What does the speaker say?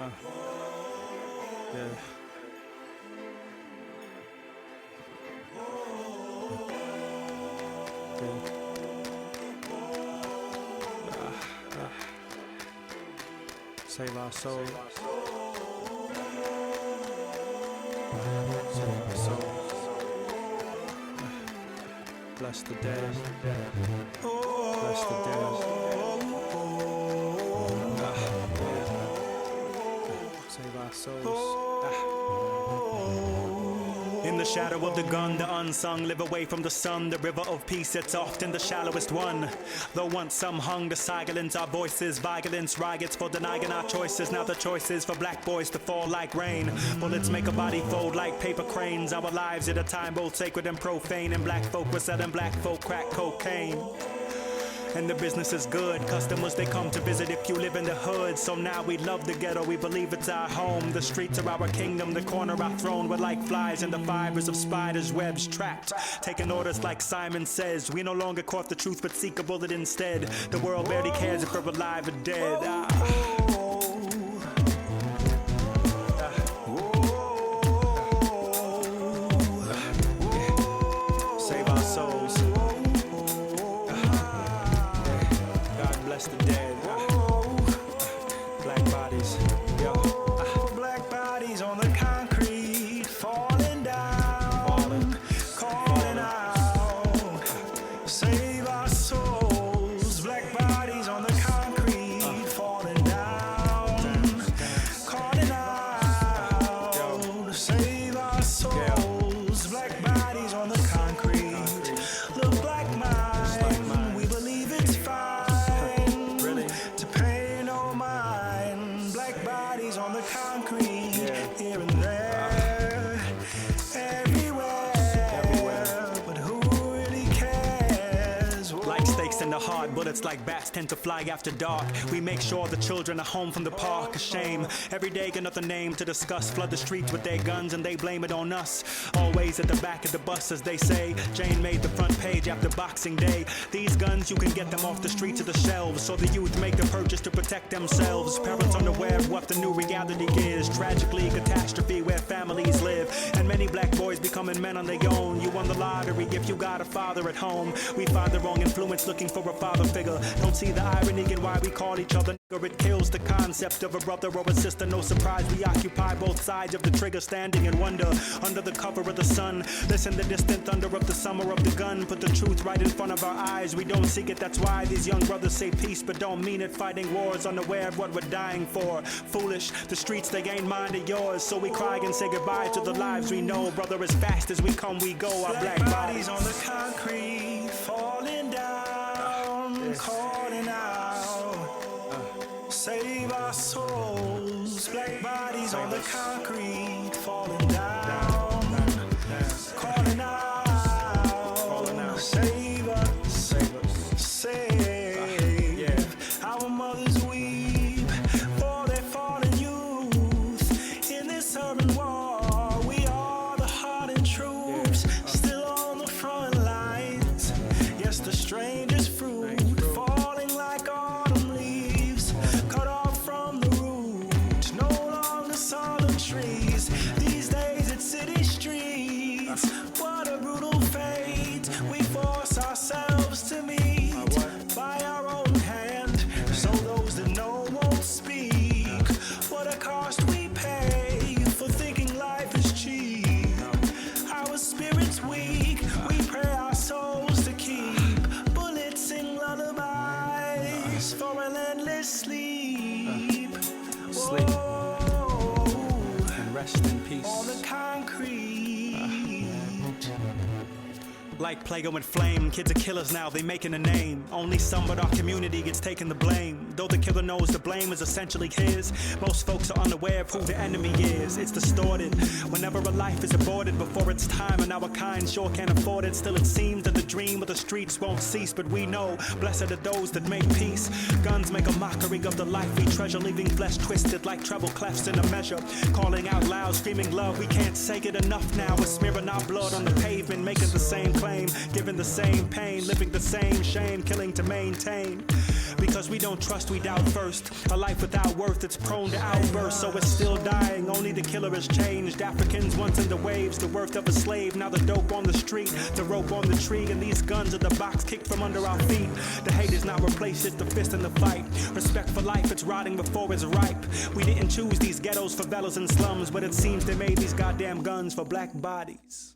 Yeah. Save our soul. Save our soul. Bless the dead. Bless the dead. Save our souls. In the shadow of the gun, the unsung live away from the sun. The river of peace sits often the shallowest one. Though once some hung to silence our voices, violence, riots for denying our choices. Now the choice is for black boys to fall like rain. Bullets make a body fold like paper cranes. Our lives at a time both sacred and profane. And black folk were selling black folk crack cocaine. And the business is good. Customers, they come to visit if you live in the hood. So now we love the ghetto, we believe it's our home. The streets are our kingdom, the corner our throne. We're like flies in the fibers of spiders' webs trapped. Taking orders like Simon says. We no longer court the truth but seek a bullet instead. The world barely cares if we're alive or dead. Save our souls. Bless the dead. Black bodies. Yo. Black bodies on the concrete, falling down, calling out. Save our souls. Black bodies on the concrete, falling down, calling out. Save our souls. Black bodies on the concrete. Look, black mind, we believe it's fine. On the concrete, here and there, everywhere, but who really cares? Whoa. Like stakes in the heart, bullets like bats tend to fly after dark. We make sure the children are home from the park. A shame, every day another name to discuss. Flood the streets with their guns and they blame it on us. Always at the back of the bus, as they say. Jane made the front page after Boxing Day. These guns, you can get them off the streets of the shelves. So the youth make the purchase to protect themselves. Parents unaware of what the new reality is. Tragically, catastrophe where families live. And many black boys becoming men on their own. You won the lottery if you got a father at home. We find the wrong influence looking for a father figure. Don't see the irony in why we call each other nigger. It kills the concept of a brother or a sister. No surprise we occupy both sides of the trigger, standing in wonder under the cover of the sun. Listen the distant thunder of the summer of the gun. Put the truth right in front of our eyes. We don't seek it, that's why these young brothers say peace but don't mean it. Fighting wars unaware of what we're dying for. Foolish, the streets they ain't mine or yours. So we cry and say goodbye to the lives we know. Brother, as fast as we come we go. Our black bodies on the concrete, falling down, calling out. Save our souls. Black bodies on the concrete, falling down, calling out. Save us, save. Our mothers weep for their fallen youth. In this urban war, we are the hardened troops, still on the front lines. Yes, the strangest fruit, falling like autumn leaves, cut off from the root, no longer solemn trees. These days it's city streets. What a brutal fate we force ourselves to meet by our own hand, so those that know won't speak. What a cost we pay for thinking life is cheap. Our spirits weak, we pray our souls to keep. Bullets sing lullabies for an endless sleep. Sleep and rest in peace. On the concrete. Like plague and flame, kids are killers now, they making a name. Only some but our community gets taking the blame. Though the killer knows the blame is essentially his, most folks are unaware of who the enemy is. It's distorted whenever a life is aborted before its time, and our kind sure can't afford it. Still it seems that the dream of the streets won't cease, but we know, blessed are those that make peace. Guns make a mockery of the life we treasure, leaving flesh twisted like treble clefs in a measure. Calling out loud, screaming love, we can't say it enough now. We're smearing our blood on the pavement, making the same claim, giving the same pain, living the same shame, killing to maintain. Because we don't trust, we doubt first. A life without worth, it's prone to outbursts. So it's still dying, only the killer has changed. Africans once in the waves, the worth of a slave. Now the dope on the street, the rope on the tree. And these guns are the box kicked from under our feet. The hate is not replaced, it's the fist in the fight. Respect for life, it's rotting before it's ripe. We didn't choose these ghettos, favelas, and slums, but it seems they made these goddamn guns for black bodies.